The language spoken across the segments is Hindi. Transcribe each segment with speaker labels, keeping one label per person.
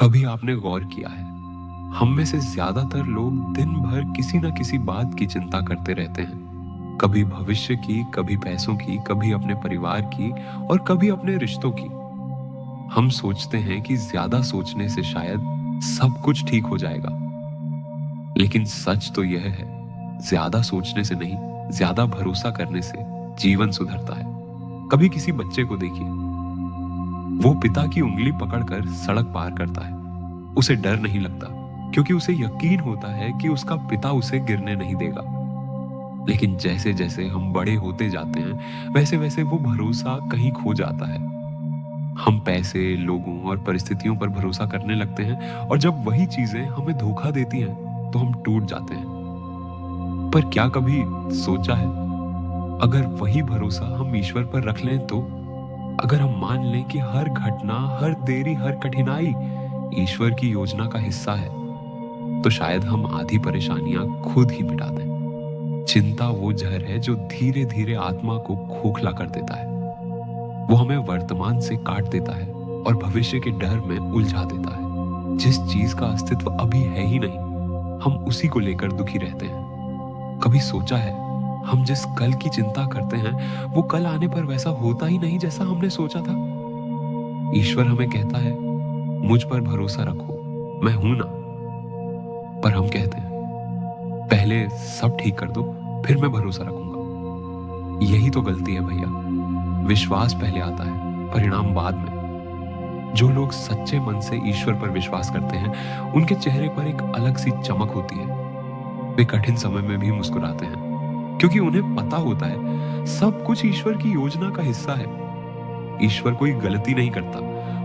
Speaker 1: कभी आपने गौर किया है, हम में से ज्यादातर लोग दिन भर किसी न किसी बात की चिंता करते रहते हैं। कभी भविष्य की, कभी पैसों की, कभी अपने परिवार की और कभी अपने रिश्तों की। हम सोचते हैं कि ज्यादा सोचने से शायद सब कुछ ठीक हो जाएगा, लेकिन सच तो यह है, ज्यादा सोचने से नहीं, ज्यादा भरोसा करने से जीवन सुधरता है। कभी किसी बच्चे को देखिए, वो पिता की उंगली पकड़कर सड़क पार करता है। उसे डर नहीं लगता, क्योंकि उसे यकीन होता है कि उसका पिता उसे गिरने नहीं देगा। लेकिन जैसे जैसे हम बड़े होते जाते हैं, वैसे वैसे वो भरोसा कहीं खो जाता है। हम पैसे, लोगों और परिस्थितियों पर भरोसा करने लगते हैं, और जब वही चीजें हमें धोखा देती हैं, तो हम टूट जाते हैं। पर क्या कभी सोचा है, अगर वही भरोसा हम ईश्वर पर रख लें तो? अगर हम मान लें कि हर घटना, हर देरी, हर कठिनाई ईश्वर की योजना का हिस्सा है, तो शायद हम आधी परेशानियां खुद ही मिटा दें। चिंता वो जहर है जो धीरे धीरे आत्मा को खोखला कर देता है। वो हमें वर्तमान से काट देता है और भविष्य के डर में उलझा देता है। जिस चीज का अस्तित्व अभी है ही नहीं, हम उसी को लेकर दुखी रहते हैं। कभी सोचा है, हम जिस कल की चिंता करते हैं, वो कल आने पर वैसा होता ही नहीं जैसा हमने सोचा था। ईश्वर हमें कहता है, मुझ पर भरोसा रखो, मैं हूं ना। पर हम कहते हैं, पहले सब ठीक कर दो, फिर मैं भरोसा रखूंगा। यही तो गलती है भैया। विश्वास पहले आता है, परिणाम बाद में। जो लोग सच्चे मन से ईश्वर पर विश्वास करते हैं, उनके चेहरे पर एक अलग सी चमक होती है। वे कठिन समय में भी मुस्कुराते हैं, क्योंकि उन्हें पता होता है सब कुछ ईश्वर की योजना का हिस्सा है। ईश्वर कोई गलती नहीं करता,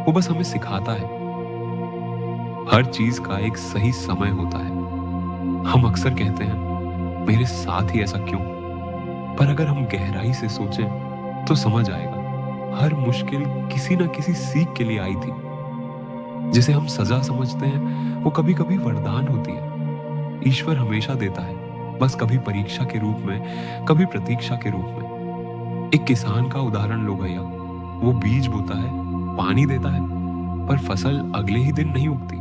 Speaker 1: वो बस हमें सिखाता है। हर चीज का एक सही समय होता है। हम अक्सर कहते हैं, मेरे साथ ही ऐसा क्यों? पर अगर हम गहराई से सोचें तो समझ आएगा, हर मुश्किल किसी न किसी सीख के लिए आई थी। जिसे हम सजा समझते हैं, वो कभी कभी वरदान होती है। ईश्वर हमेशा देता है, बस कभी परीक्षा के रूप में, कभी प्रतीक्षा के रूप में। एक किसान का उदाहरण लो भैया। वो बीज बोता है, पानी देता है, पर फसल अगले ही दिन नहीं उगती।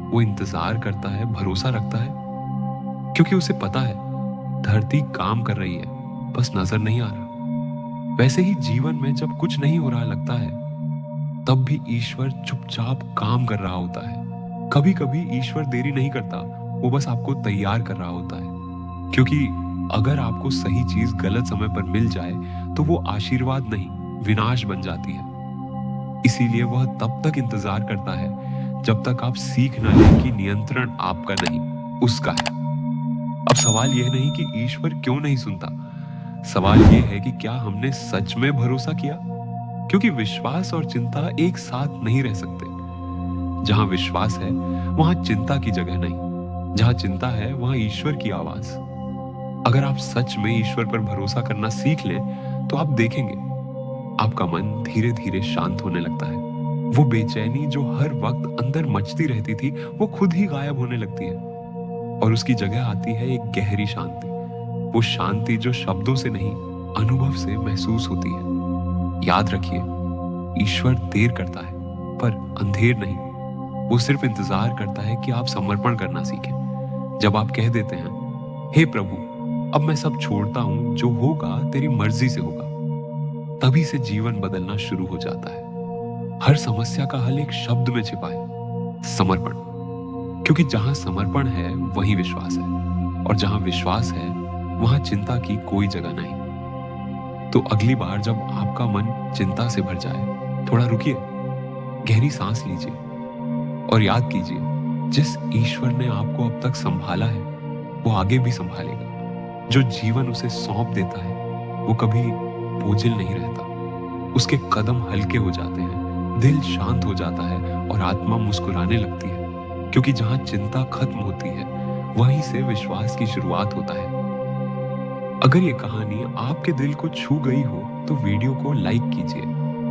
Speaker 1: वो इंतजार करता है, भरोसा रखता है, क्योंकि उसे पता है धरती काम कर रही है, बस नजर नहीं आ रहा। वैसे ही जीवन में जब कुछ नहीं हो रहा लगता है, तब भी ईश्वर चुपचाप काम कर रहा होता है। कभी कभी ईश्वर देरी नहीं करता, वो बस आपको तैयार कर रहा होता है। क्योंकि अगर आपको सही चीज गलत समय पर मिल जाए, तो वो आशीर्वाद नहीं, विनाश बन जाती है। इसीलिए वह तब तक इंतजार करता है, जब तक आप सीख न लें कि नियंत्रण आपका नहीं, उसका है। अब सवाल यह नहीं कि ईश्वर क्यों नहीं सुनता, सवाल यह है कि क्या हमने सच में भरोसा किया? क्योंकि विश्वास और चिंता एक साथ नहीं रह सकते। जहां विश्वास है, वहां चिंता की जगह नहीं। जहां चिंता है, वहां ईश्वर की आवाज। अगर आप सच में ईश्वर पर भरोसा करना सीख लें, तो आप देखेंगे आपका मन धीरे धीरे शांत होने लगता है। वो बेचैनी जो हर वक्त अंदर मचती रहती थी, वो खुद ही गायब होने लगती है, और उसकी जगह आती है एक गहरी शांति। वो शांति जो शब्दों से नहीं, अनुभव से महसूस होती है। याद रखिए, ईश्वर देर करता है, पर अंधेर नहीं। वो सिर्फ इंतजार करता है कि आप समर्पण करना सीखें। जब आप कह देते हैं, हे प्रभु, अब मैं सब छोड़ता हूं, जो होगा तेरी मर्जी से होगा, तभी से जीवन बदलना शुरू हो जाता है। हर समस्या का हल एक शब्द में छिपा है, समर्पण। क्योंकि जहां समर्पण है, वहीं विश्वास है, और जहां विश्वास है, वहां चिंता की कोई जगह नहीं। तो अगली बार जब आपका मन चिंता से भर जाए, थोड़ा रुकिए, गहरी सांस लीजिए, और याद कीजिए, जिस ईश्वर ने आपको अब तक संभाला है, वो आगे भी संभालेगा। जो जीवन उसे सौंप देता है, वो कभी बोझिल नहीं रहता। उसके कदम हल्के हो जाते हैं, दिल शांत हो जाता है, और आत्मा मुस्कुराने लगती है। क्योंकि जहां चिंता खत्म होती है, वहीं से विश्वास की शुरुआत होता है। अगर ये कहानी आपके दिल को छू गई हो, तो वीडियो को लाइक कीजिए,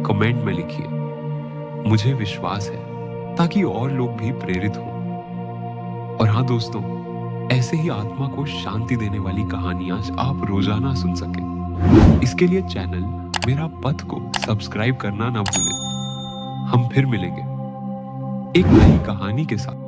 Speaker 1: कमेंट में लिखिए, मुझे विश्वास है, ताकि और लोग भी प्रेरित हों। और हाँ दोस्तों, ऐसे ही आत्मा को शांति देने वाली कहानियां आप रोजाना सुन सकें, इसके लिए चैनल मेरा पथ को सब्सक्राइब करना ना भूलें। हम फिर मिलेंगे। एक नई कहानी के साथ।